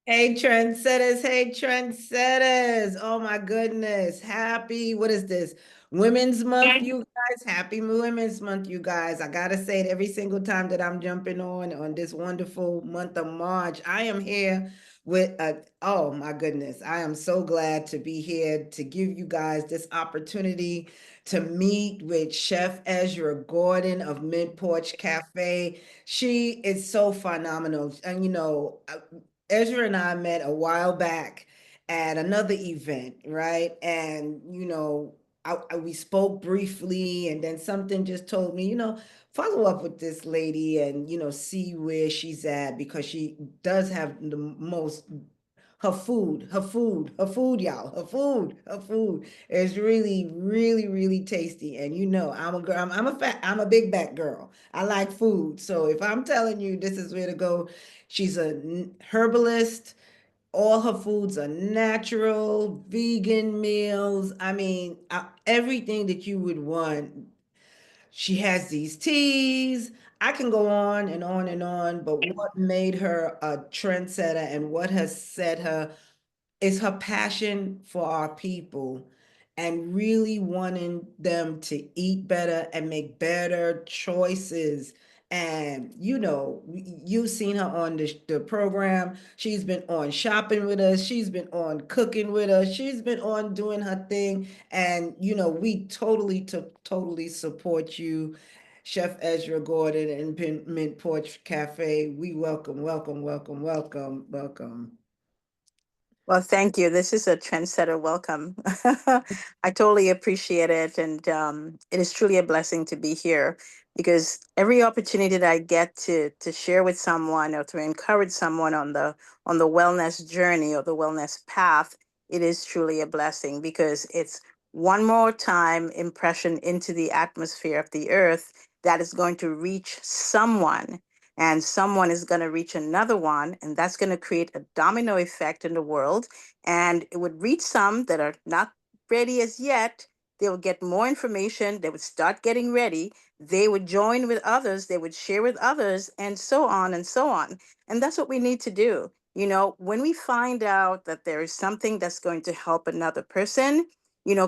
Hey, Trendsetters. Hey, Trendsetters. Oh, my goodness. Happy, what is this? Women's Month, you guys. Happy Women's Month, you guys. I got to say it every single time that I'm jumping on this wonderful month of March. I am here with oh, my goodness. I am so glad to be here to give you guys this opportunity to meet with Chef Isra Gordon of Mint Porch Cafe. She is so phenomenal. And, Ezra and I met a while back at another event, right? And, we spoke briefly, and then something just told me, follow up with this lady and, see where she's at because she does have the most. Her food, y'all. Her food is really, really, really tasty. And I'm a girl. I'm a big back girl. I like food. So if I'm telling you this is where to go, she's a herbalist. All her foods are natural, vegan meals. I mean, everything that you would want. She has these teas. I can go on and on and on, but what made her a trendsetter and what has set her is her passion for our people and really wanting them to eat better and make better choices. And you've seen her on the program. She's been on shopping with us. She's been on cooking with us. She's been on doing her thing. And we totally support you, Chef Isra Gordon and Mint Porch Cafe. We welcome. Well, thank you. This is a trendsetter welcome. I totally appreciate it. And it is truly a blessing to be here because every opportunity that I get to share with someone or to encourage someone on the wellness journey or the wellness path, it is truly a blessing because it's one more time impression into the atmosphere of the earth that is going to reach someone, and someone is going to reach another one, and that's going to create a domino effect in the world, and it would reach some that are not ready as yet. They would get more information, they would start getting ready, they would join with others, they would share with others, and so on and so on. And that's what we need to do. When we find out that there is something that's going to help another person,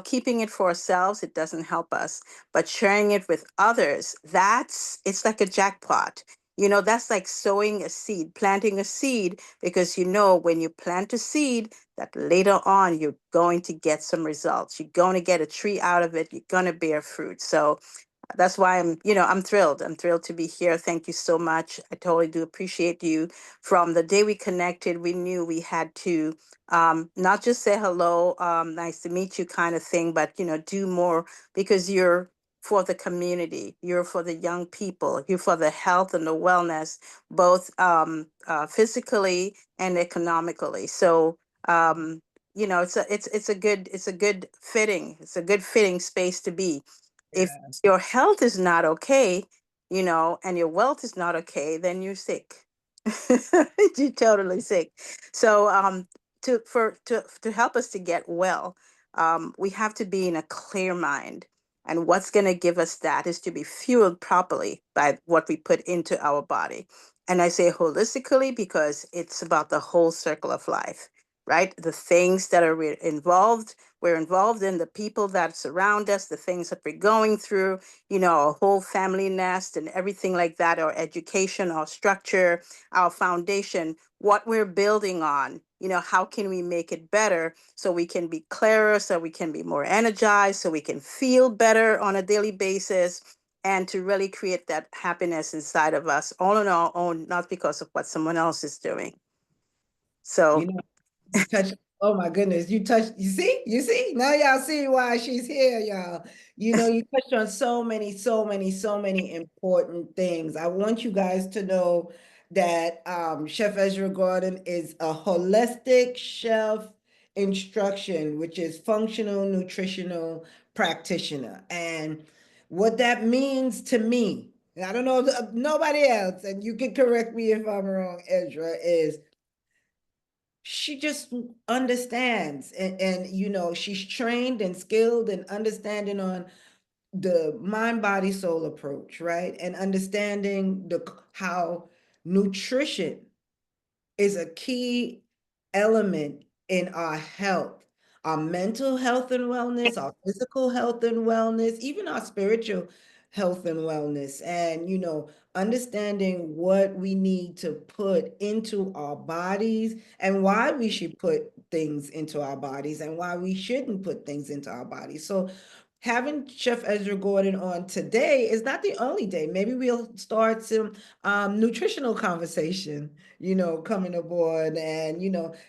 keeping it for ourselves, it doesn't help us. But sharing it with others, it's like a jackpot. That's like sowing a seed, planting a seed, because when you plant a seed, that later on you're going to get some results. You're going to get a tree out of it. You're going to bear fruit. So that's why I'm thrilled. I'm thrilled to be here. Thank you so much. I totally do appreciate you. From the day we connected, we knew we had to not just say hello, nice to meet you kind of thing, but do more because you're for the community, you're for the young people, you're for the health and the wellness, both physically and economically. So it's a good fitting space to be. If your health is not okay, and your wealth is not okay, then you're sick. You're totally sick. So to help us to get well, we have to be in a clear mind. And what's going to give us that is to be fueled properly by what we put into our body. And I say holistically because it's about the whole circle of life, right? The things that are we're involved in, the people that surround us, the things that we're going through, our whole family nest and everything like that, our education, our structure, our foundation, what we're building on. How can we make it better so we can be clearer, so we can be more energized, so we can feel better on a daily basis, and to really create that happiness inside of us, all on our own, not because of what someone else is doing. So You know, you touched, oh my goodness, you see, now y'all see why she's here, y'all. You touched on so many important things. I want you guys to know that Chef Ezra Gordon is a holistic chef instruction, which is functional nutritional practitioner. And what that means to me, I don't know nobody else, and you can correct me if I'm wrong, Ezra, is she just understands and she's trained and skilled and understanding on the mind body soul approach, right? And understanding the how nutrition is a key element in our health, our mental health and wellness, our physical health and wellness, even our spiritual health and wellness. And, understanding what we need to put into our bodies and why we should put things into our bodies and why we shouldn't put things into our bodies. So, having Chef Isra Gordon on today is not the only day. Maybe we'll start some nutritional conversation, coming aboard. And,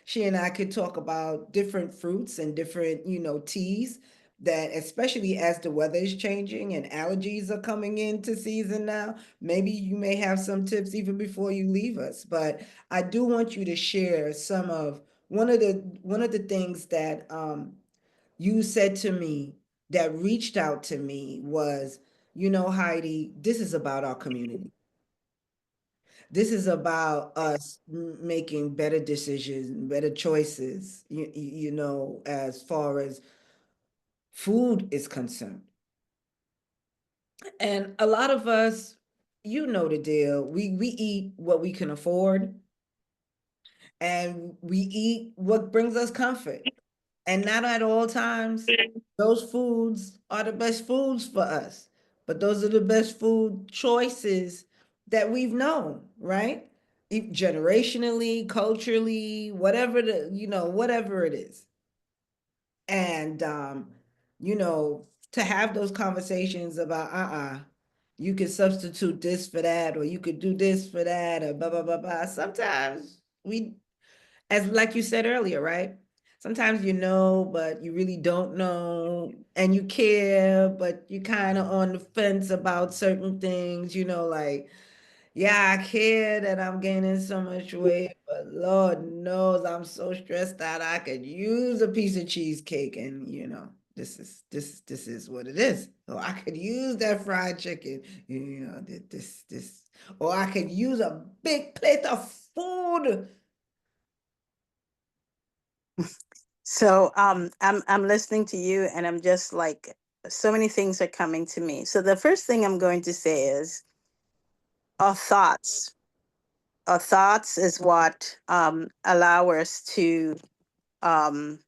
she and I could talk about different fruits and different, teas that, especially as the weather is changing and allergies are coming into season now, maybe you may have some tips even before you leave us. But I do want you to share some of one of the things that you said to me that reached out to me was, Heidi, this is about our community. This is about us making better decisions, better choices, as far as food is concerned. And a lot of us, you know the deal. We eat what we can afford and we eat what brings us comfort. And not at all times, those foods are the best foods for us. But those are the best food choices that we've known, right? Generationally, culturally, whatever it is. And to have those conversations about you could substitute this for that, or you could do this for that, or blah blah blah blah. Sometimes we, as like you said earlier, right? Sometimes but you really don't know, and you care, but you kind of on the fence about certain things, like, yeah, I care that I'm gaining so much weight, but Lord knows I'm so stressed out. I could use a piece of cheesecake, and this is what it is. Or I could use that fried chicken, this, or I could use a big plate of food. So I'm listening to you and I'm just like so many things are coming to me. So the first thing I'm going to say is our thoughts. Our thoughts is what allow us to um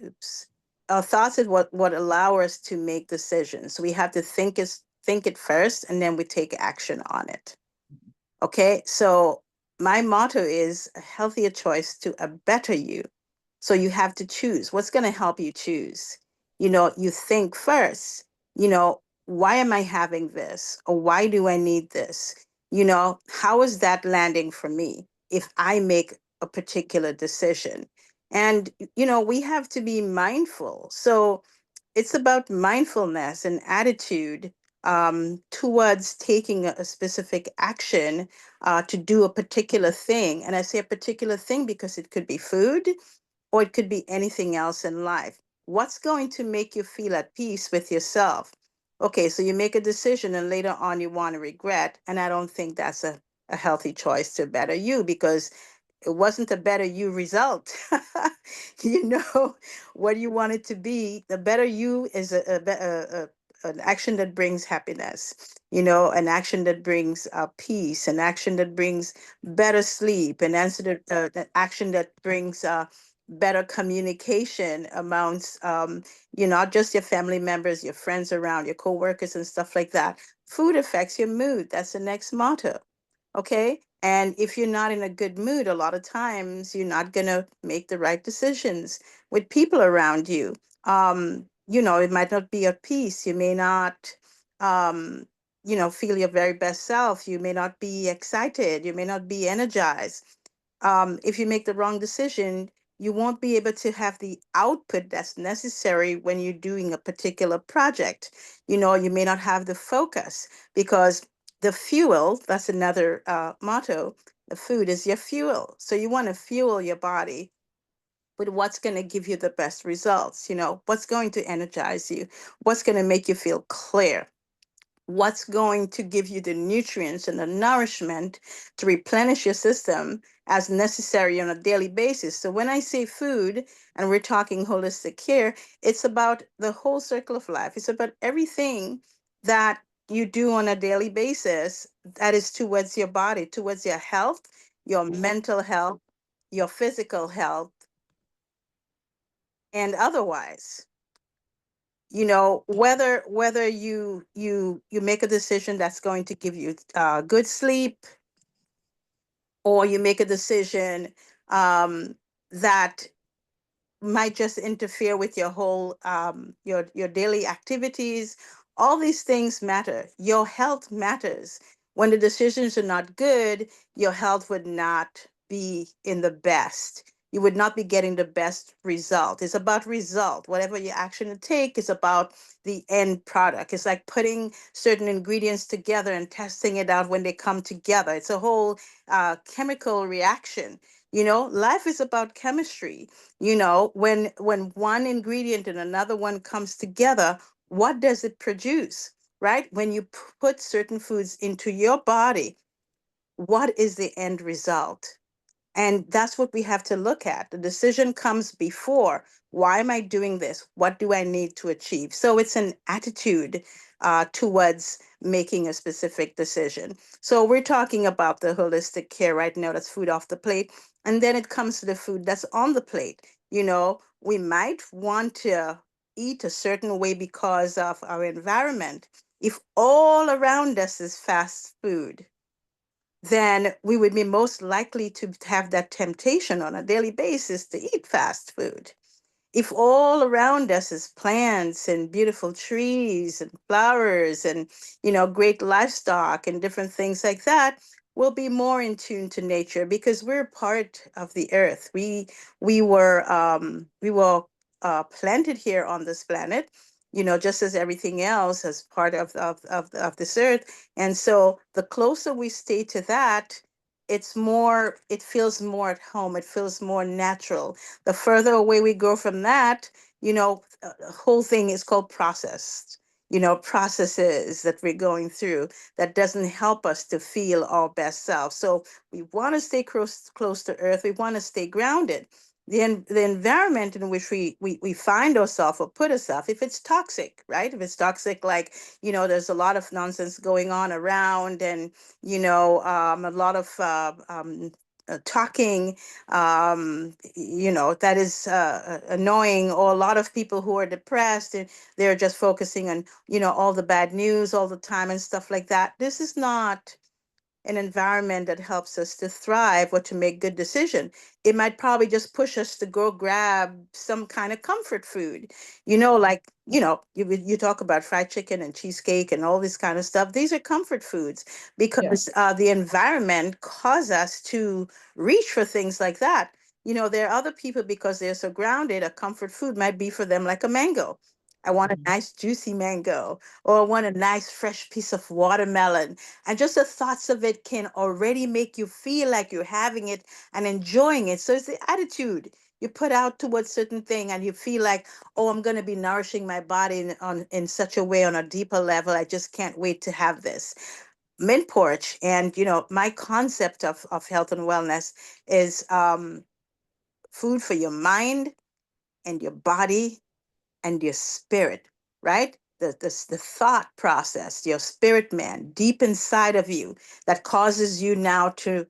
oops. Our thoughts is what allow us to make decisions. So we have to think it first and then we take action on it. Okay? So my motto is a healthier choice to a better you. So you have to choose what's going to help you choose. You think first, why am I having this? Or why do I need this? How is that landing for me if I make a particular decision? And, we have to be mindful. So it's about mindfulness and attitude towards taking a specific action to do a particular thing. And I say a particular thing because it could be food, or it could be anything else in life. What's going to make you feel at peace with yourself? Okay, so you make a decision and later on you want to regret. And I don't think that's a healthy choice to better you, because it wasn't a better you result. you know what you want it to be. The better you is an action that brings happiness, an action that brings peace, an action that brings better sleep, an action that brings better communication amongst not just your family members, your friends around, your coworkers and stuff like that. Food affects your mood. That's the next motto. Okay. And if you're not in a good mood, a lot of times you're not going to make the right decisions with people around you. It might not be at peace. You may not, feel your very best self. You may not be excited. You may not be energized. If you make the wrong decision, you won't be able to have the output that's necessary when you're doing a particular project. You may not have the focus because the fuel, that's another motto, the food is your fuel. So you want to fuel your body with what's going to give you the best results, what's going to energize you, what's going to make you feel clear, what's going to give you the nutrients and the nourishment to replenish your system as necessary on a daily basis. So when I say food and we're talking holistic care, it's about the whole circle of life. It's about everything that you do on a daily basis that is towards your body, towards your health, your mental health, your physical health and otherwise. Whether you make a decision that's going to give you good sleep, or you make a decision that might just interfere with your whole your daily activities. All these things matter. Your health matters. When the decisions are not good, your health would not be in the best. You would not be getting the best result. It's about result. Whatever your action to take is about the end product. It's like putting certain ingredients together and testing it out when they come together. It's a whole chemical reaction. Life is about chemistry. When one ingredient and another one comes together, what does it produce? Right? When you put certain foods into your body, what is the end result? And that's what we have to look at. The decision comes before. Why am I doing this? What do I need to achieve? So it's an attitude towards making a specific decision. So we're talking about the holistic care right now. That's food off the plate. And then it comes to the food that's on the plate. We might want to eat a certain way because of our environment. If all around us is fast food, then we would be most likely to have that temptation on a daily basis to eat fast food. If all around us is plants and beautiful trees and flowers and great livestock and different things like that, we'll be more in tune to nature because we're part of the earth. We were planted here on this planet, just as everything else as part of this earth. And so the closer we stay to that, it feels more at home, it feels more natural. The further away we go from that, the whole thing is called processed, processes that we're going through that doesn't help us to feel our best self. So we want to stay close to earth. We want to stay grounded. The environment in which we find ourselves or put ourselves, if it's toxic, right? If it's toxic, like, there's a lot of nonsense going on around, and, a lot of talking, that is annoying, or a lot of people who are depressed and they're just focusing on, all the bad news all the time and stuff like that. This is not an environment that helps us to thrive or to make good decision. It might probably just push us to go grab some kind of comfort food, like, you talk about fried chicken and cheesecake and all this kind of stuff. These are comfort foods Yeah. because the environment cause us to reach for things like that. There are other people, because they're so grounded, a comfort food might be for them like a mango. I want a Mhm. nice juicy mango, or I want a nice fresh piece of watermelon, and just the thoughts of it can already make you feel like you're having it and enjoying it. So it's the attitude you put out towards certain thing, and you feel like, oh, I'm going to be nourishing my body in such a way on a deeper level. I just can't wait to have this. Mint Porch, and my concept of health and wellness is food for your mind and your body and your spirit, right? The thought process, your spirit man deep inside of you, that causes you now to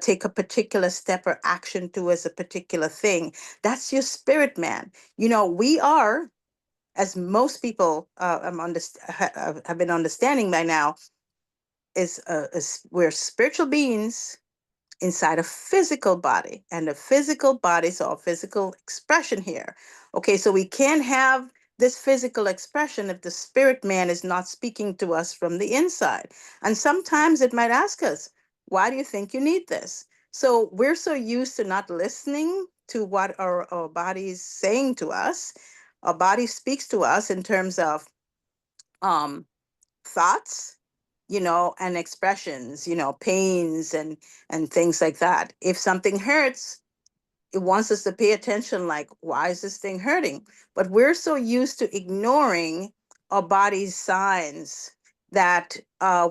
take a particular step or action towards a particular thing. That's your spirit man. We are, as most people have been understanding by now, is we're spiritual beings inside a physical body, and the physical body, so a physical expression here. Okay, so we can't have this physical expression if the spirit man is not speaking to us from the inside. And sometimes it might ask us, why do you think you need this? So we're so used to not listening to what our body is saying to us. Our body speaks to us in terms of um thoughts, and expressions, pains and things like that. If something hurts, it wants us to pay attention, like, why is this thing hurting? But we're so used to ignoring our body's signs that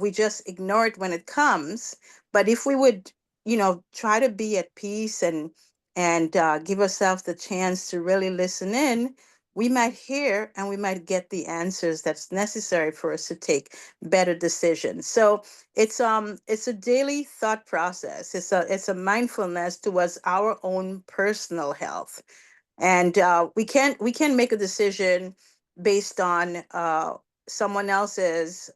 we just ignore it when it comes. But if we would, try to be at peace and give ourselves the chance to really listen in, we might hear and we might get the answers that's necessary for us to take better decisions. So it's a daily thought process. It's a mindfulness towards our own personal health. And we can make a decision based on someone else's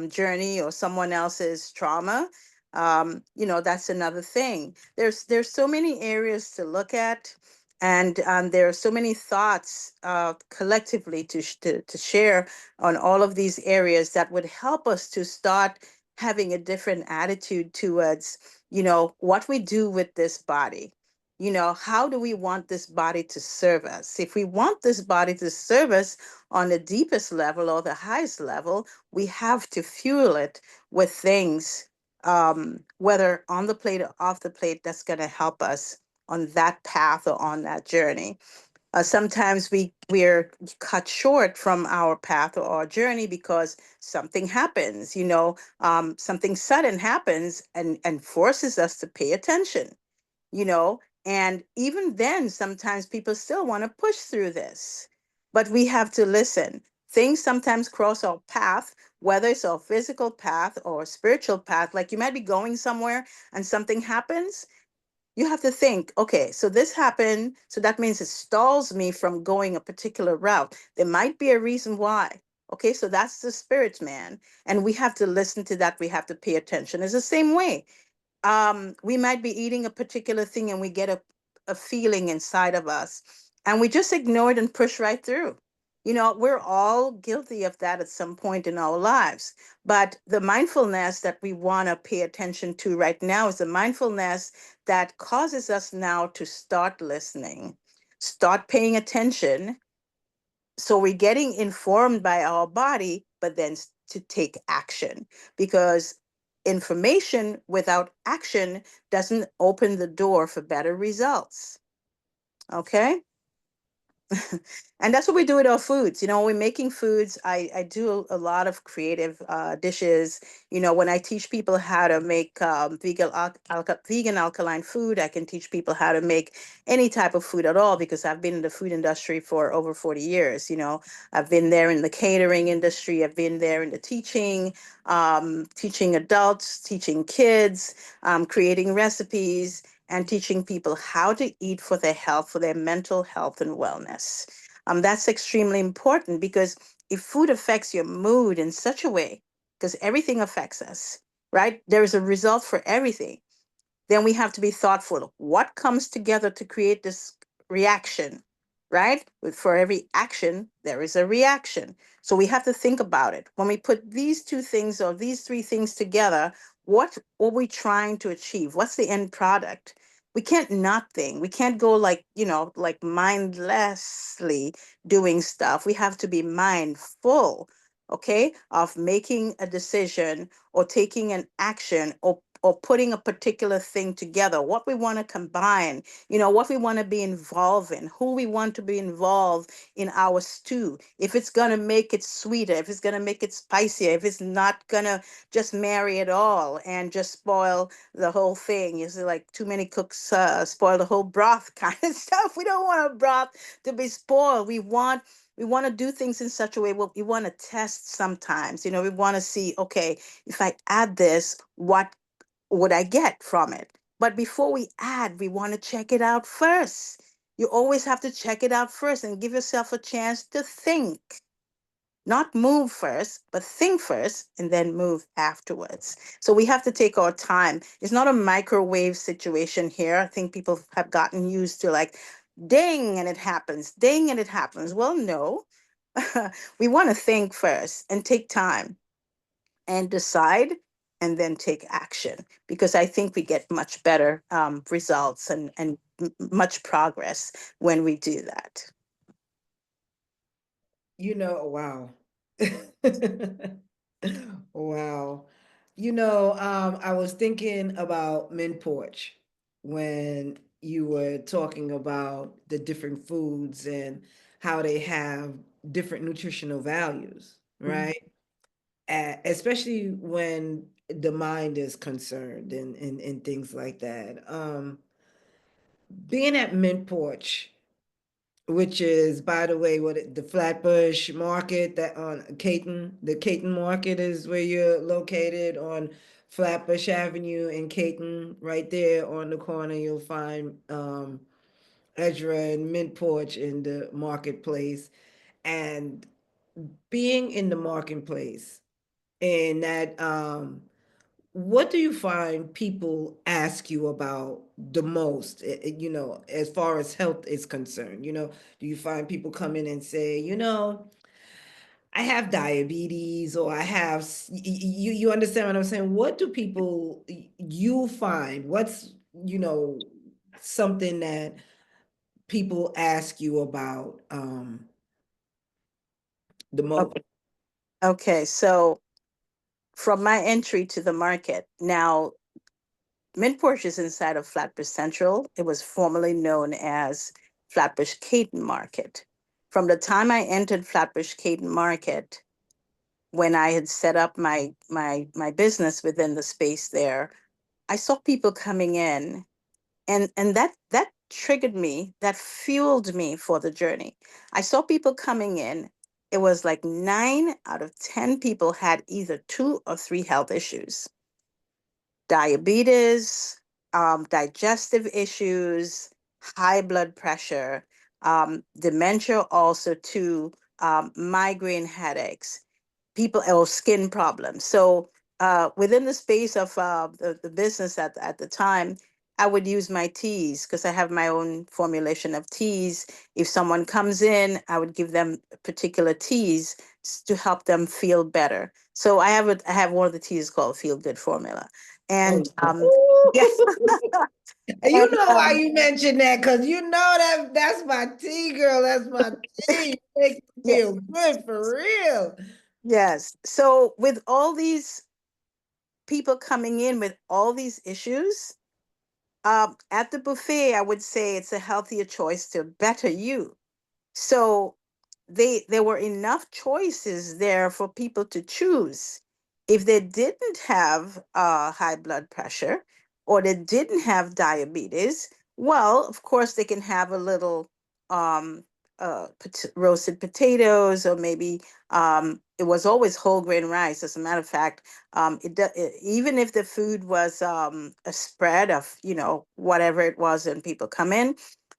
journey or someone else's trauma. That's another thing. There's so many areas to look at, and there are so many thoughts collectively to share on all of these areas that would help us to start having a different attitude towards what we do with this body. How do we want this body to serve us? If we want this body to serve us on the deepest level or the highest level, we have to fuel it with things, whether on the plate or off the plate, that's going to help us on that path or on that journey. Sometimes we're cut short from our path or our journey because something happens, something sudden happens and forces us to pay attention, you know and even then sometimes people still want to push through this, but we have to listen. Things sometimes cross our path, whether it's our physical path or spiritual path. Like, you might be going somewhere and something happens. You have to think, okay, so this happened, so that means it stalls me from going a particular route. There might be a reason why. Okay, so that's the spirit, man, and we have to listen to that. We have to pay attention. It's the same way. We might be eating a particular thing and we get a feeling inside of us and we just ignore it and push right through. We're all guilty of that at some point in our lives. But the mindfulness that we want to pay attention to right now is the mindfulness that causes us now to start listening, start paying attention, so we're getting informed by our body, but then to take action, because information without action doesn't open the door for better results. Okay. And that's what we do with our foods. We're making foods. I do a lot of creative dishes. When I teach people how to make vegan alkaline food, I can teach people how to make any type of food at all, because I've been in the food industry for over 40 years. I've been there in the catering industry. I've been there in the teaching adults, teaching kids, creating recipes, and teaching people how to eat for their health, for their mental health and wellness. That's extremely important, because if food affects your mood in such a way, because everything affects us, right? There is a result for everything. Then we have to be thoughtful. What comes together to create this reaction, right? For every action, there is a reaction. So we have to think about it. When we put these two things or these three things together, what are we trying to achieve? What's the end product? We can't not think. We can't go like mindlessly doing stuff. We have to be mindful, okay, of making a decision or taking an action, or putting a particular thing together, what we want to combine, what we want to be involved in, who we want to be involved in our stew, if it's going to make it sweeter, if it's going to make it spicier, if it's not going to just marry it all and just spoil the whole thing. Is it like too many cooks spoil the whole broth kind of stuff? We don't want a broth to be spoiled. We want to do things in such a way. Well, we want to test sometimes. We want to see, okay, if I add this, what would I get from it? But before we add, we want to check it out first. You always have to check it out first and give yourself a chance to think. Not move first, but think first and then move afterwards. So we have to take our time. It's not a microwave situation here. I think people have gotten used to, like, ding and it happens, ding and it happens. Well, no. We want to think first and take time and decide, and then take action, because I think we get much better results and much progress when we do that. Wow. Wow. I was thinking about Mint Porch when you were talking about the different foods and how they have different nutritional values, Mhm. right? Especially when the mind is concerned and things like that. Being at Mint Porch, which is, by the way, the Flatbush Market that on Caton, the Caton Market is where you're located on Flatbush Avenue in Caton, right there on the corner. You'll find Ezra and Mint Porch in the marketplace. And being in the marketplace and that what do you find people ask you about the most, as far as health is concerned? Do you find people come in and say, I have diabetes, or I have, you understand what I'm saying? What do people, you find, what's, something that people ask you about the most? Okay. Okay. So from my entry to the market, now Mint Porch is inside of Flatbush Central. It was formerly known as Flatbush Caton Market. From the time I entered Flatbush Caton Market, when I had set up my business within the space there, I saw people coming in, and that triggered me, that fueled me for the journey. I saw people coming in. It was like 9 out of 10 people had either 2 or 3 health issues: diabetes, digestive issues, high blood pressure, dementia, also too, migraine headaches, people or skin problems. So within the space of the business at the time, I would use my teas because I have my own formulation of teas. If someone comes in, I would give them particular teas to help them feel better. So I have one of the teas called Feel Good Formula, Oh, and yeah, ooh. and You know why you mentioned that? Because you know that's my tea, girl. That's my tea. Make me yeah, feel good for real. yes. So with all these people coming in with all these issues, at the buffet, I would say it's a healthier choice to better you. So there were enough choices there for people to choose. If they didn't have high blood pressure or they didn't have diabetes, well, of course they can have a little um, roasted potatoes, or maybe it was always whole grain rice. As a matter of fact, even if the food was a spread of whatever it was, and people come in,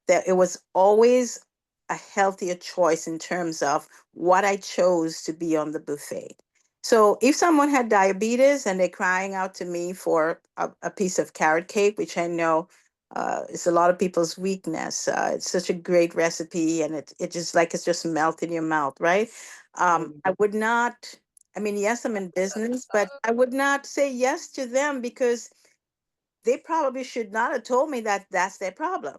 that it was always a healthier choice in terms of what I chose to be on the buffet. So if someone had diabetes and they're crying out to me for a piece of carrot cake, which I know is a lot of people's weakness, it's such a great recipe, and it just like it's just melt in your mouth, right? I would not. I mean, yes, I'm in business, but I would not say yes to them because they probably should not have told me that that's their problem.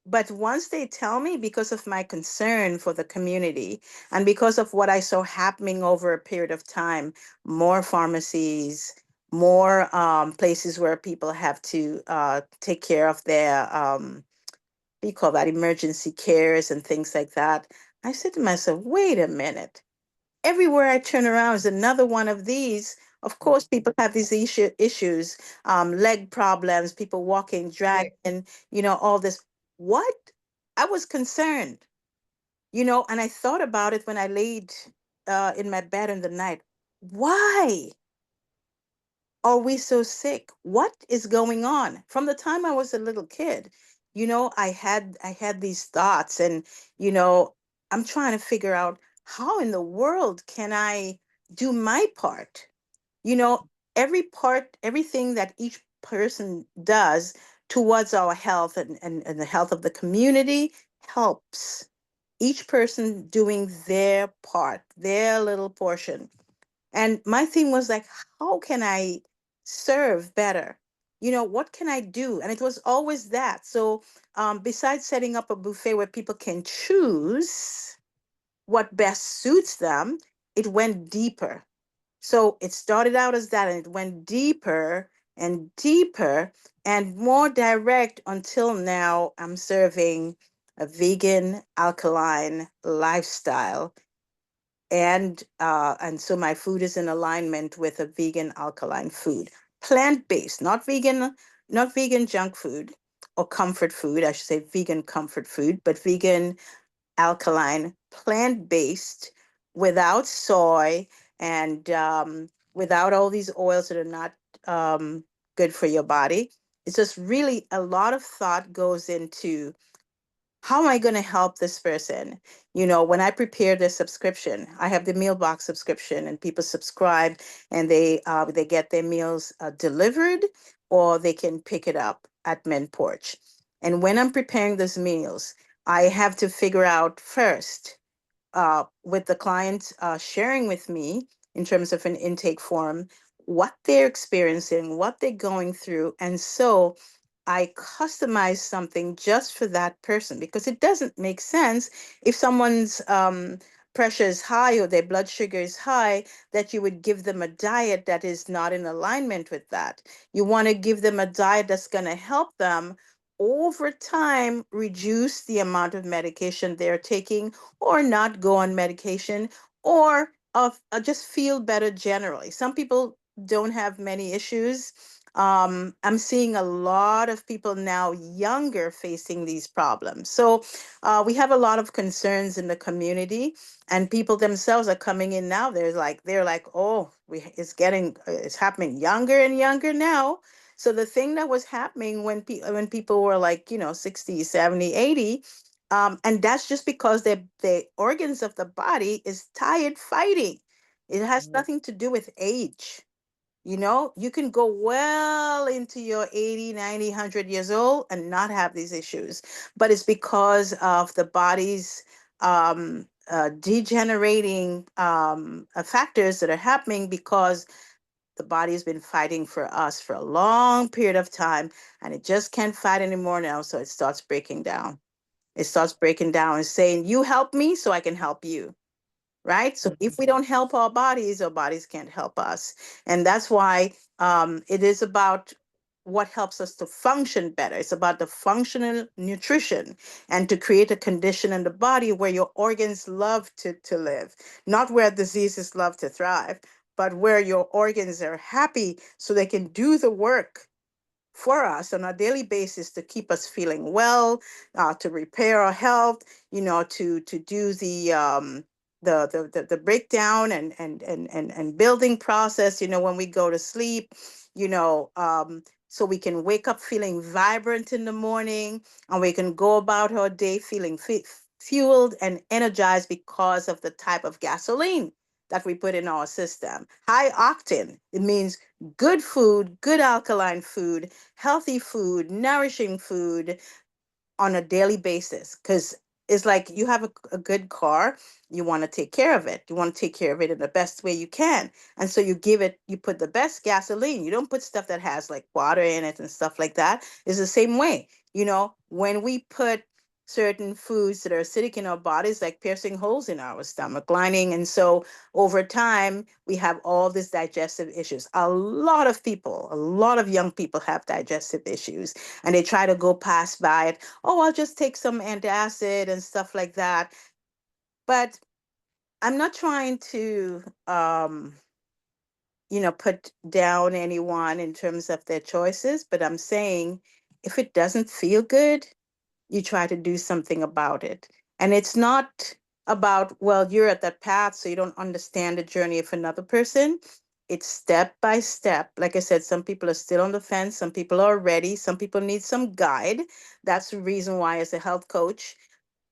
But once they tell me, because of my concern for the community and because of what I saw happening over a period of time, more pharmacies, more places where people have to take care of their what do you call that, emergency cares and things like that, I said to myself, wait a minute, everywhere I turn around is another one of these. Of course, people have these issues, leg problems, people walking, dragging, all this. What? I was concerned, and I thought about it when I laid in my bed in the night. Why are we so sick? What is going on? From the time I was a little kid, I had these thoughts, and you know, I'm trying to figure out how in the world can I do my part? You know, everything that each person does towards our health and the health of the community helps. Each person doing their part, their little portion. And my thing was like, how can I serve better? What can I do? And it was always that. So, besides setting up a buffet where people can choose what best suits them, it went deeper. So it started out as that, and it went deeper and deeper and more direct until now I'm serving a vegan, alkaline lifestyle, and so my food is in alignment with a vegan alkaline food, plant-based, not vegan junk food, or comfort food, I should say vegan comfort food, but vegan, alkaline, plant-based, without soy, and without all these oils that are not good for your body. It's just really a lot of thought goes into how am I going to help this person? When I prepare the subscription, I have the meal box subscription, and people subscribe, and they get their meals delivered, or they can pick it up at Mint Porch. And when I'm preparing those meals, I have to figure out first, with the client sharing with me in terms of an intake form, what they're experiencing, what they're going through. And so I customize something just for that person, because it doesn't make sense if someone's pressure is high or their blood sugar is high, that you would give them a diet that is not in alignment with that. You want to give them a diet that's going to help them over time reduce the amount of medication they're taking, or not go on medication, or just feel better generally. Some people don't have many issues. I'm seeing a lot of people now younger facing these problems. So we have a lot of concerns in the community, and people themselves are coming in now. They're like, oh, it's happening younger and younger now. So the thing that was happening when people were like, 60, 70, 80, and that's just because the organs of the body is tired fighting. It has nothing to do with age. You can go well into your 80, 90, 100 years old and not have these issues. But it's because of the body's degenerating factors that are happening, because the body has been fighting for us for a long period of time, and it just can't fight anymore now. So it starts breaking down. It starts breaking down and saying, you help me so I can help you. Right? So if we don't help our bodies can't help us. And that's why it is about what helps us to function better. It's about the functional nutrition, and to create a condition in the body where your organs love to live, not where diseases love to thrive, but where your organs are happy so they can do the work for us on a daily basis to keep us feeling well, to repair our health, to do the breakdown and building process, when we go to sleep, so we can wake up feeling vibrant in the morning, and we can go about our day feeling fueled and energized because of the type of gasoline that we put in our system. High octane, it means good food, good alkaline food, healthy food, nourishing food on a daily basis. Because it's like you have a good car, you want to take care of it. You want to take care of it in the best way you can. And so you put the best gasoline. You don't put stuff that has like water in it and stuff like that. It's the same way. When we put certain foods that are acidic in our bodies, like piercing holes in our stomach lining. And so over time, we have all these digestive issues. A lot of people, a lot of young people have digestive issues, and they try to go past by it. Oh, I'll just take some antacid and stuff like that. But I'm not trying to, put down anyone in terms of their choices, but I'm saying if it doesn't feel good, you try to do something about it. And it's not about, well, you're at that path, so you don't understand the journey of another person. It's step by step. Like I said, some people are still on the fence, some people are ready, some people need some guide. That's the reason why, as a health coach,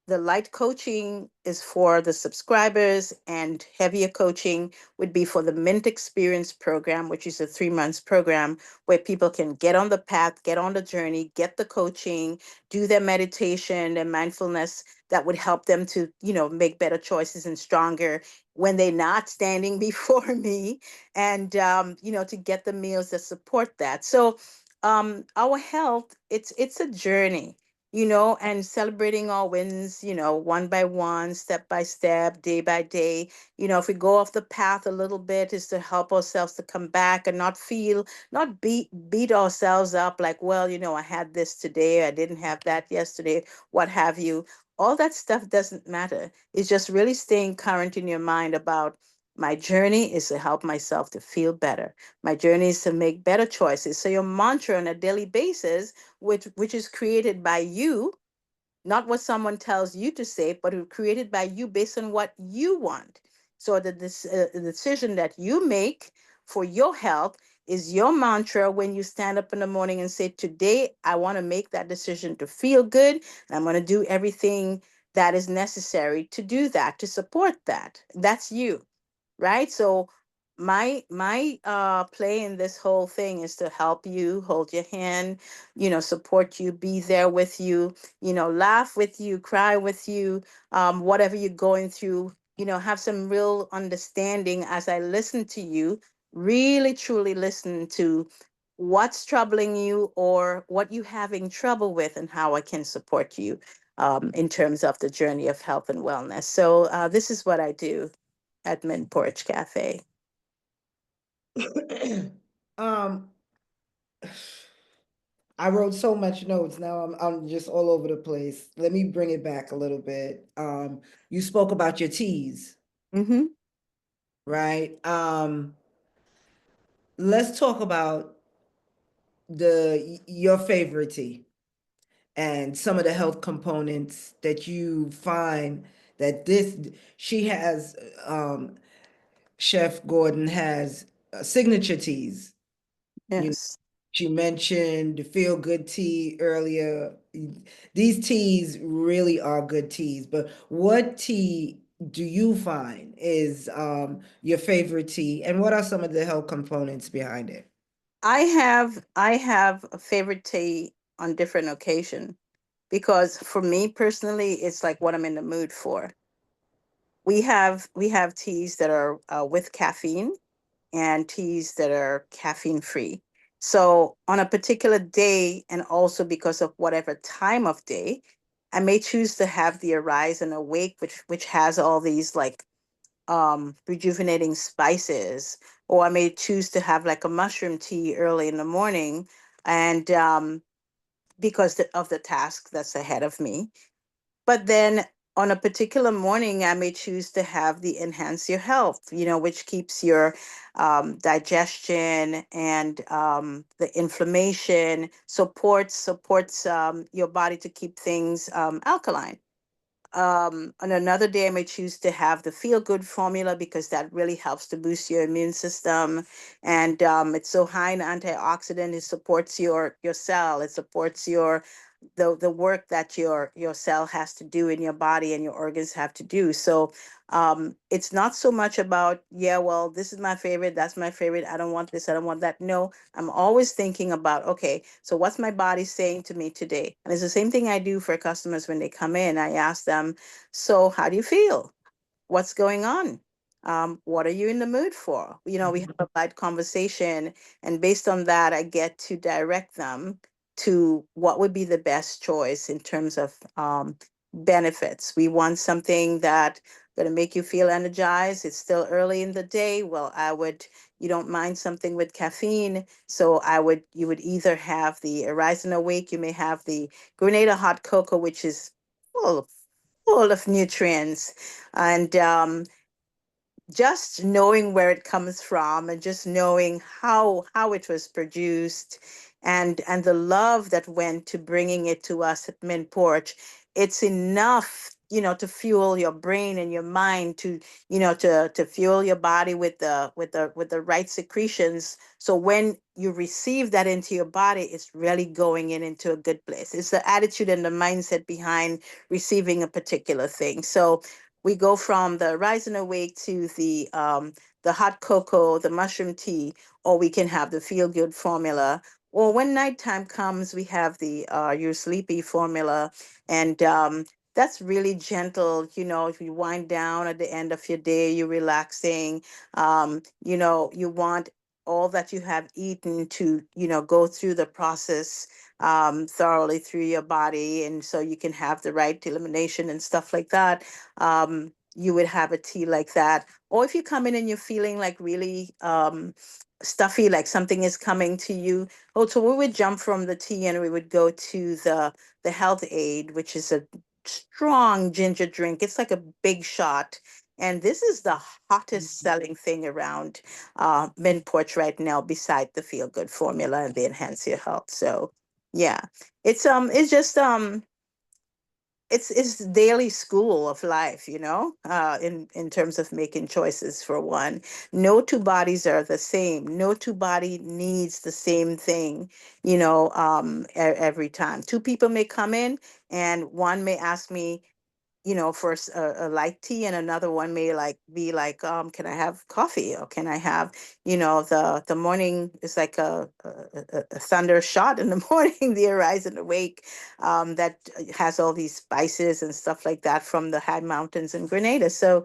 the light coaching is for the subscribers, and heavier coaching would be for the Mint Experience program, which is a 3 months program where people can get on the path, get on the journey, get the coaching, do their meditation and mindfulness that would help them to, make better choices and stronger when they're not standing before me, and, to get the meals that support that. So our health, it's a journey, and celebrating our wins, one by one, step by step, day by day. If we go off the path a little bit, is to help ourselves to come back and not beat ourselves up like, well, I had this today, I didn't have that yesterday, what have you. All that stuff doesn't matter. It's just really staying current in your mind about My journey is to help myself to feel better. My journey is to make better choices. So your mantra on a daily basis, which is created by you, not what someone tells you to say, but created by you based on what you want. So the decision that you make for your health is your mantra when you stand up in the morning and say, today, I want to make that decision to feel good. And I'm going to do everything that is necessary to do that, to support that. That's you, right? So my play in this whole thing is to help you, hold your hand, support you, be there with you, laugh with you, cry with you, whatever you're going through, have some real understanding as I listen to you, really truly listen to what's troubling you or what you having trouble with and how I can support you in terms of the journey of health and wellness. So this is what I do at Mint Porch Cafe. Um, I wrote so much notes. Now I'm just all over the place. Let me bring it back a little bit. You spoke about your teas, Mm-hmm. right? Let's talk about your favorite tea and some of the health components that you find that this she has Chef Gordon has signature teas. You know, Yes. she mentioned the feel good tea earlier. These teas really are good teas, but what tea do you find is your favorite tea, and what are some of the health components behind it? I have a favorite tea on different occasion because for me personally, it's like what I'm in the mood for. We have teas that are with caffeine and teas that are caffeine free. So on a particular day, and also because of whatever time of day, I may choose to have the Arise and Awake, which has all these like rejuvenating spices, or I may choose to have like a mushroom tea early in the morning, and because of the task that's ahead of me. But then on a particular morning, I may choose to have the Enhance Your Health, which keeps your digestion and the inflammation, supports your body to keep things alkaline. On another day, I may choose to have the feel good formula because that really helps to boost your immune system. And it's so high in antioxidant, it supports your cell, it supports the work that your cell has to do in your body and your organs have to do. So it's not so much about, yeah, well, this is my favorite, that's my favorite, I don't want this, I don't want that. No, I'm always thinking about, okay, so what's my body saying to me today? And it's the same thing I do for customers when they come in. I ask them, so how do you feel? What's going on? What are you in the mood for? We have a light conversation, and based on that, I get to direct them to what would be the best choice in terms of benefits. We want something that going to make you feel energized. It's still early in the day. Well, you don't mind something with caffeine. So you would either have the Arise and Awake, you may have the Grenada Hot Cocoa, which is full, full of nutrients. And just knowing where it comes from and just knowing how it was produced and the love that went to bringing it to us at Mint Porch, it's enough, to fuel your brain and your mind, to fuel your body with the right secretions. So when you receive that into your body, it's really going into a good place. It's the attitude and the mindset behind receiving a particular thing. So we go from the Rise and Awake to the hot cocoa, the mushroom tea, or we can have the feel good formula. Or when nighttime comes, we have the your sleepy formula, and that's really gentle. If you wind down at the end of your day, you're relaxing. You want all that you have eaten to go through the process thoroughly through your body, and so you can have the right elimination and stuff like that. You would have a tea like that. Or if you come in and you're feeling like really stuffy, like something is coming to you, oh, so we would jump from the tea and we would go to the health aid, which is a strong ginger drink. It's like a big shot. And this is the hottest selling thing around Mint Porch right now, beside the Feel Good formula and the Enhance Your Health. So yeah, it's just it's daily school of life, in terms of making choices. For one, no two bodies are the same. No two body needs the same thing, every time. Two people may come in, and one may ask me, for a light tea, and another one may be like, can I have coffee, or can I have, the morning is like a thunder shot in the morning, the arise and awake, that has all these spices and stuff like that from the high mountains in Grenada. So,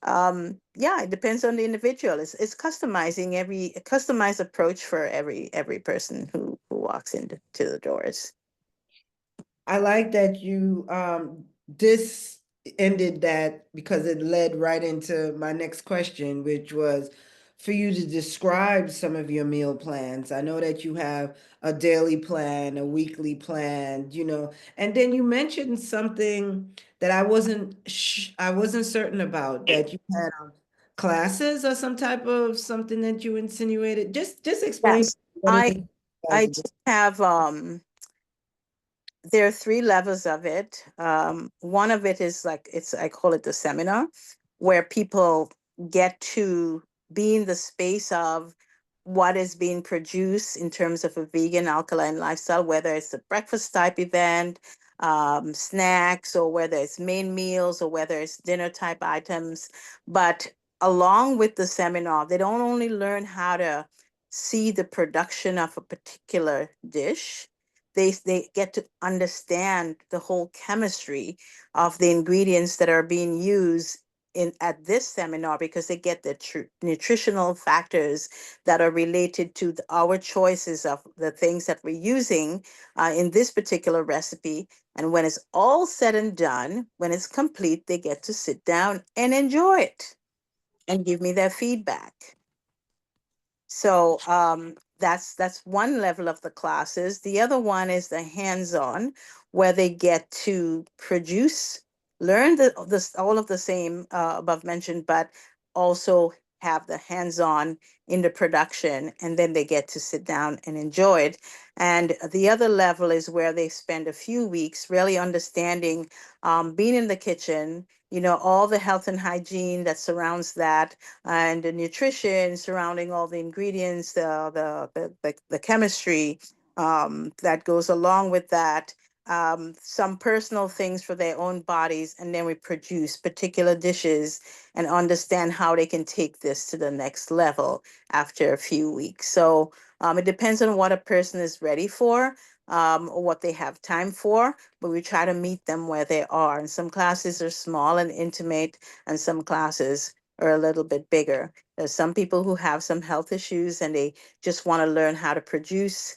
yeah, it depends on the individual. It's customizing every customized approach for every person who walks into the doors. I like that you this ended that because it led right into my next question, which was for you to describe some of your meal plans. I know that you have a daily plan, a weekly plan, and then you mentioned something that I wasn't certain about, that you had classes or some type of something that you insinuated. Just explain Yes, what it I is you guys I are doing. just have there are three levels of it. One of it is like, I call it the seminar, where people get to be in the space of what is being produced in terms of a vegan alkaline lifestyle, whether it's a breakfast type event, snacks, or whether it's main meals, or whether it's dinner type items. But along with the seminar, they don't only learn how to see the production of a particular dish, they get to understand the whole chemistry of the ingredients that are being used in at this seminar, because they get the nutritional factors that are related to our choices of the things that we're using in this particular recipe. And when it's all said and done, when it's complete, they get to sit down and enjoy it and give me their feedback. So that's one level of the classes. The other one is the hands-on, where they get to produce, learn all of the same above mentioned, but also have the hands-on in the production, and then they get to sit down and enjoy it. And the other level is where they spend a few weeks really understanding, being in the kitchen, all the health and hygiene that surrounds that, and the nutrition surrounding all the ingredients, the chemistry that goes along with that, some personal things for their own bodies, and then we produce particular dishes and understand how they can take this to the next level after a few weeks. So it depends on what a person is ready for. Or what they have time for, but we try to meet them where they are. And some classes are small and intimate, and some classes are a little bit bigger. There's some people who have some health issues, and they just want to learn how to produce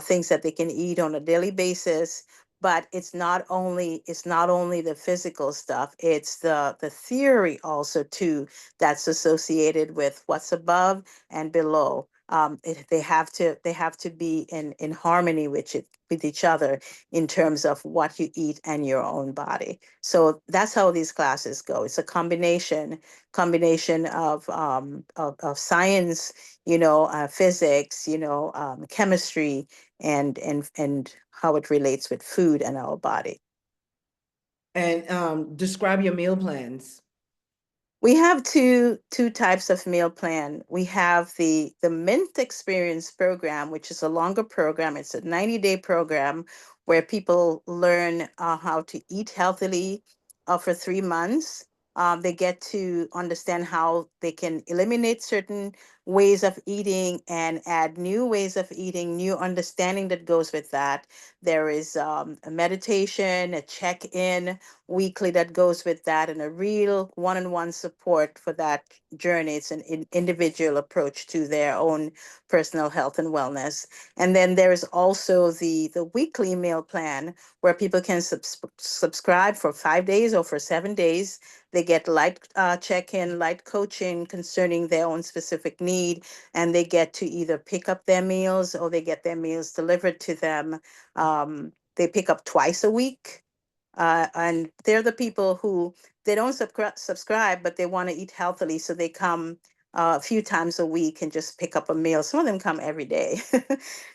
things that they can eat on a daily basis. But it's not only the physical stuff, it's the theory also too, that's associated with what's above and below. They have to be in harmony with each other, in terms of what you eat and your own body. So that's how these classes go. It's a combination of science, physics, chemistry, and how it relates with food and our body. And describe your meal plans. We have two types of meal plan. We have the Mint Experience program, which is a longer program. It's a 90-day program where people learn how to eat healthily for 3 months. They get to understand how they can eliminate certain ways of eating and add new ways of eating, new understanding that goes with that. There is a meditation, a check-in weekly that goes with that, and a real one-on-one support for that journey. It's an individual approach to their own personal health and wellness. And then there is also the weekly meal plan, where people can subscribe for 5 days or for 7 days. They get light check-in, light coaching concerning their own specific need, and they get to either pick up their meals, or they get their meals delivered to them. They pick up twice a week, And they're the people who they don't subscribe, but they want to eat healthily, so they come a few times a week and just pick up a meal. Some of them come every day.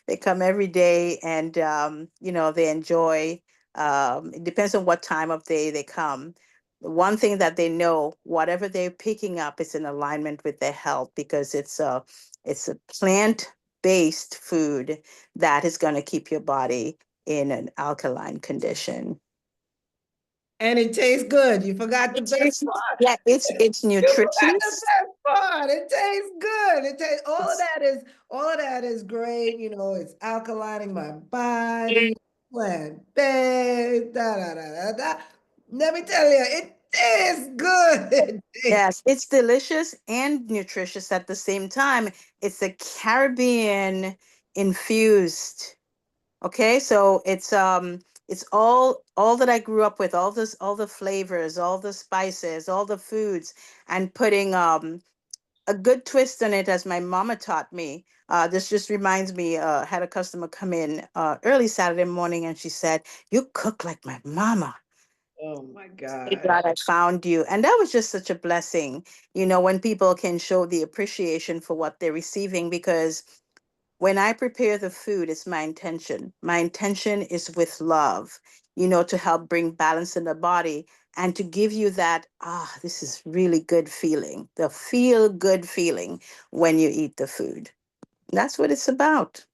They come every day, and they enjoy. It depends on what time of day they come. One thing that they know, whatever they're picking up is in alignment with their health, because it's a plant-based food that is going to keep your body in an alkaline condition. And it tastes good. You forgot the best part. Yeah, it's You forgot the nutritious. best part. It tastes good. It tastes It's all of that is great. It's alkalining my body, plant-based, da da da da da. Let me tell you, it tastes good. Yes, it's delicious and nutritious at the same time. It's a Caribbean infused. Okay, so it's all that I grew up with, all the flavors, all the spices, all the foods, and putting a good twist on it, as my mama taught me. This just reminds me, had a customer come in early Saturday morning, and she said, "You cook like my mama." Oh my Thank God. God I found you. And that was just such a blessing, when people can show the appreciation for what they're receiving. Because when I prepare the food, it's my intention. My intention is with love, to help bring balance in the body and to give you that, this is really good feeling, the feel good feeling when you eat the food. That's what it's about.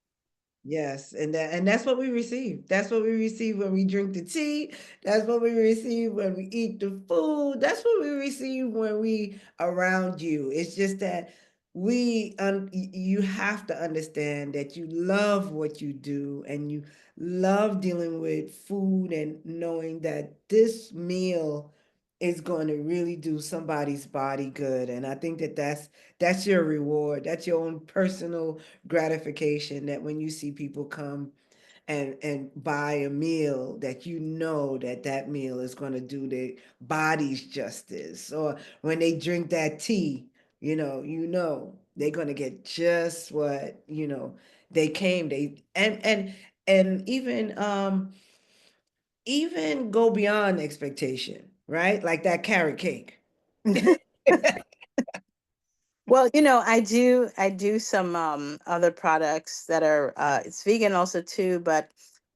Yes, and that's what we receive. That's what we receive when we drink the tea. That's what we receive when we eat the food. That's what we receive when we around you. It's just that you have to understand that you love what you do and you love dealing with food and knowing that this meal is going to really do somebody's body good. And I think that that's your reward. That's your own personal gratification, that when you see people come and buy a meal, that that meal is going to do their bodies justice, or when they drink that tea, they're going to get just what they came they and even go beyond expectation, right? Like that carrot cake. Well, I do some other products that are it's vegan also too, but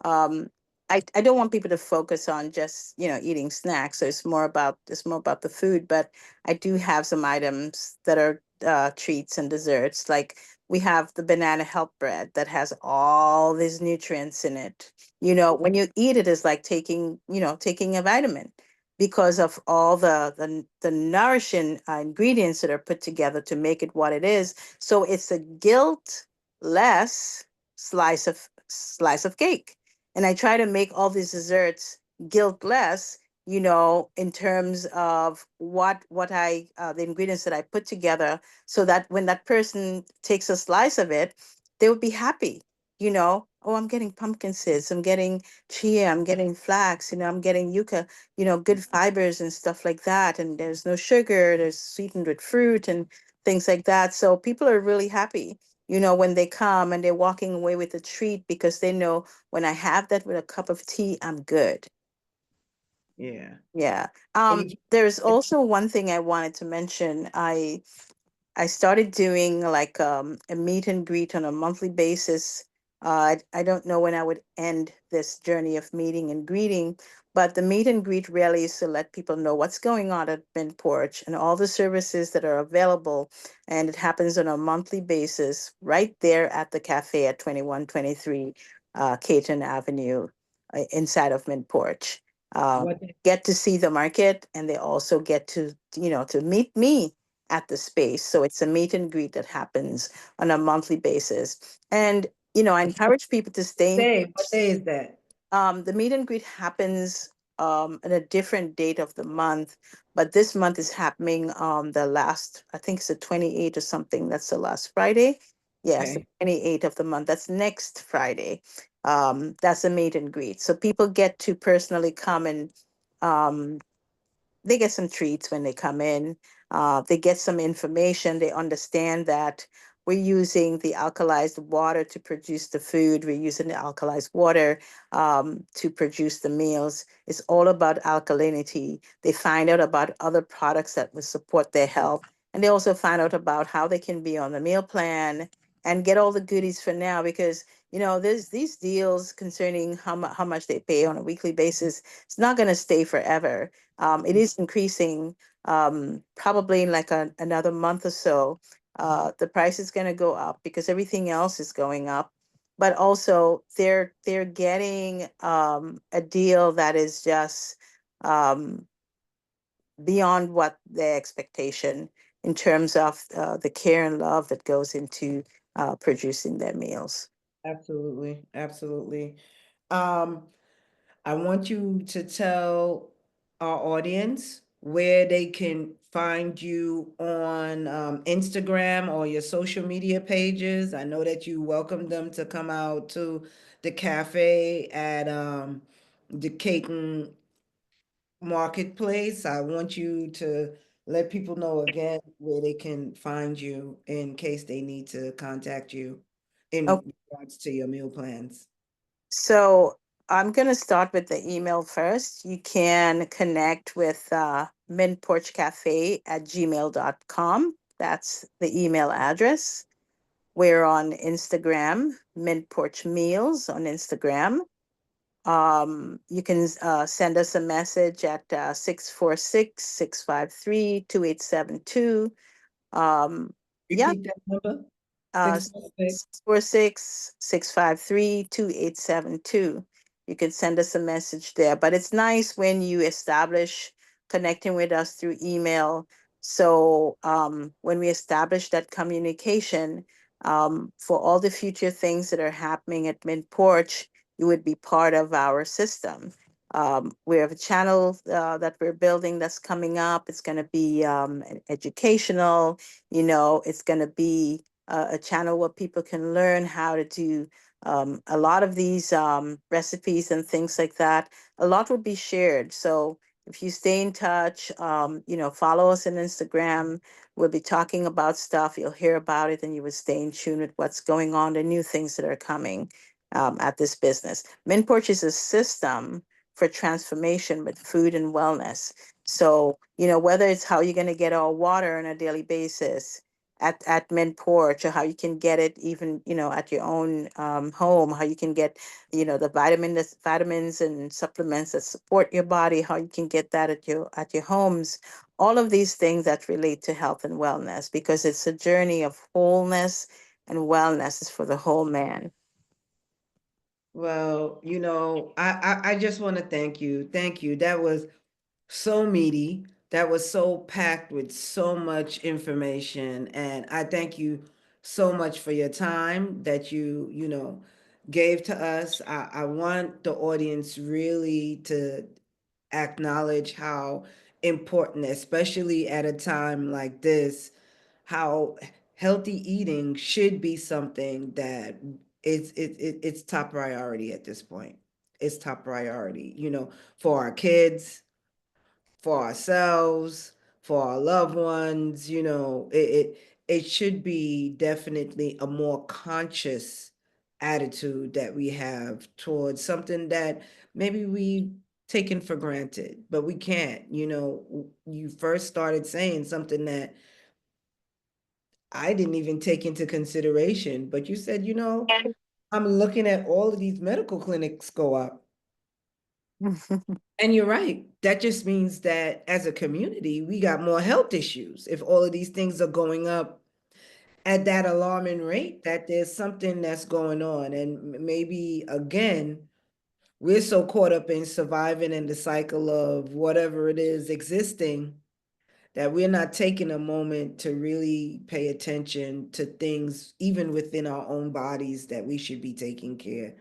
um I don't want people to focus on just, eating snacks. So it's more about the food, but I do have some items that are treats and desserts. Like we have the banana health bread that has all these nutrients in it. When you eat it, it's like taking a vitamin, because of all the nourishing ingredients that are put together to make it what it is. So it's a guilt-less slice of cake. And I try to make all these desserts guilt-less, in terms of what I the ingredients that I put together, so that when that person takes a slice of it, they would be happy. Oh, I'm getting pumpkin seeds, I'm getting chia, I'm getting flax, I'm getting yucca, good fibers and stuff like that. And there's no sugar, there's sweetened with fruit and things like that. So people are really happy, when they come and they're walking away with a treat, because they know when I have that with a cup of tea, I'm good. Yeah. Yeah. And you There's also one thing I wanted to mention. I started doing like a meet and greet on a monthly basis. I don't know when I would end this journey of meeting and greeting, but the meet and greet really is to let people know what's going on at Mint Porch and all the services that are available. And it happens on a monthly basis right there at the cafe at 2123 Caton Avenue, inside of Mint Porch. Um, what get to see the market, and they also get to meet me at the space. So it's a meet and greet that happens on a monthly basis. And, I encourage people to stay in day? What touch. day is that? The meet and greet happens at a different date of the month, but this month is happening the last, I think it's the 28th or something. That's the last Friday. Yes, the Okay. 28th of the month. That's next Friday. That's a meet and greet. So people get to personally come and um, they get some treats when they come in. They get some information. They understand that we're using the alkalized water to produce the food. We're using the alkalized water to produce the meals. It's all about alkalinity. They find out about other products that will support their health. And they also find out about how they can be on the meal plan and get all the goodies for now, because there's these deals concerning how much they pay on a weekly basis. It's not going to stay forever. It is increasing, probably in like another month or so. The price is going to go up because everything else is going up. But also they're getting a deal that is just um, beyond what their expectation in terms of the care and love that goes into producing their meals. Absolutely, absolutely. Um, I want you to tell our audience where they can find you on Instagram or your social media pages. I know that you welcomed them to come out to the cafe at the Caton Marketplace. I want you to let people know again where they can find you in case they need to contact you in regards to your meal plans. So I'm going to start with the email first. You can connect with mintporchcafe@gmail.com. That's the email address. We're on Instagram, Mint Porch Meals on Instagram. You can send us a message at 646-653-2872. Yeah, Repeat that number. uh, 646. 646-653-2872. You can send us a message there. But it's nice when you establish connecting with us through email. So when we establish that communication, for all the future things that are happening at Mint Porch, you would be part of our system. We have a channel that we're building that's coming up. It's going to be educational, it's going to be a channel where people can learn how to do a lot of these recipes and things like that. A lot will be shared. So if you stay in touch, follow us on Instagram. We'll be talking about stuff. You'll hear about it and you will stay in tune with what's going on, the new things that are coming at this business. Minporch is a system for transformation with food and wellness. So, whether it's how you're going to get our water on a daily basis, at Mint Porch, or how you can get it even, at your own home, how you can get, the vitamins and supplements that support your body, how you can get that at your homes, all of these things that relate to health and wellness, because it's a journey of wholeness, and wellness is for the whole man. Well, I just want to thank you. Thank you. That was so meaty. That was so packed with so much information. And I thank you so much for your time that you gave to us. I want the audience really to acknowledge how important, especially at a time like this, how healthy eating should be something that it's top priority at this point. It's top priority, for our kids, for ourselves, for our loved ones, it should be definitely a more conscious attitude that we have towards something that maybe we taken for granted, but we can't. You first started saying something that I didn't even take into consideration, but you said, I'm looking at all of these medical clinics go up. And you're right. That just means that as a community, we got more health issues. If all of these things are going up at that alarming rate, that there's something that's going on. And maybe, again, we're so caught up in surviving in the cycle of whatever it is existing that we're not taking a moment to really pay attention to things, even within our own bodies, that we should be taking care,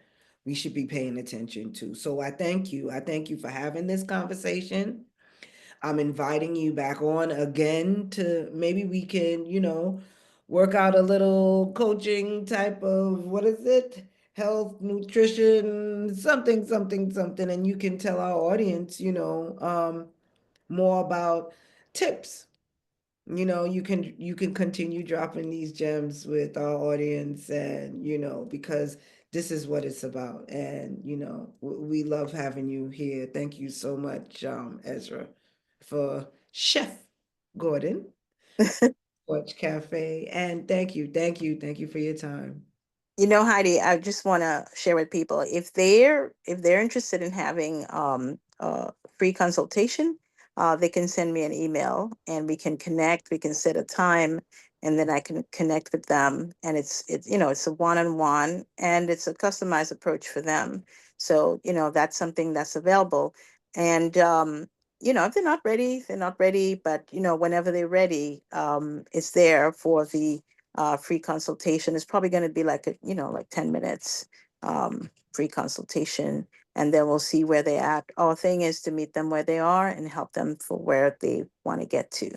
we should be paying attention to. So I thank you. I thank you for having this conversation. I'm inviting you back on again to maybe we can, work out a little coaching type of what is it? Health, nutrition, something, something, something. And you can tell our audience, more about tips you can continue dropping these gems with our audience, and because this is what it's about. And we love having you here. Thank you so much, Ezra, for Chef Gordon Porch Cafe. And thank you for your time. Heidi, I just want to share with people, if they're interested in having a free consultation, they can send me an email and we can connect. We can set a time, and then I can connect with them. And it's a one-on-one, and it's a customized approach for them. So that's something that's available. And if they're not ready, they're not ready. But whenever they're ready, it's there for the free consultation. Is probably going to be like 10 minutes free consultation, and then we'll see where they're at. Our thing is to meet them where they are and help them for where they want to get to.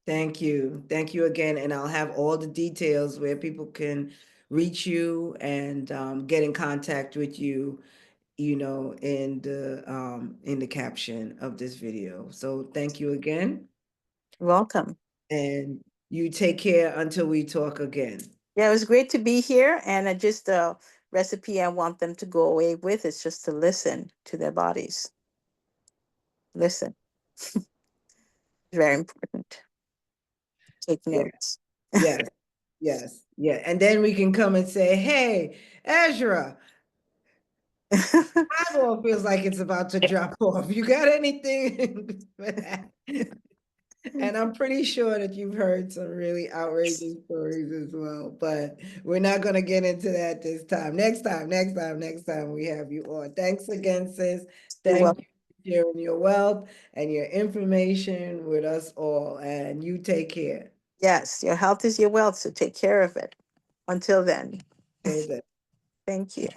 Thank you. Thank you again. And I'll have all the details where people can reach you and get in contact with you, in the caption of this video. So thank you again. Welcome. And you take care until we talk again. Yeah, it was great to be here, and just a recipe I want them to go away with is just to listen to their bodies. Listen. Very important. Take Yeah. notes. Yes. Yes. Yeah. And then we can come and say, hey, Ezra, eyeball feels like it's about to drop off. You got anything for that? And I'm pretty sure that you've heard some really outrageous stories as well, but we're not going to get into that this time. Next time we have you on. Thanks again, sis. You're Thank welcome. you for sharing your wealth and your information with us all. And you take care. Yes, your health is your wealth, so take care of it. Until then, Till then. thank you.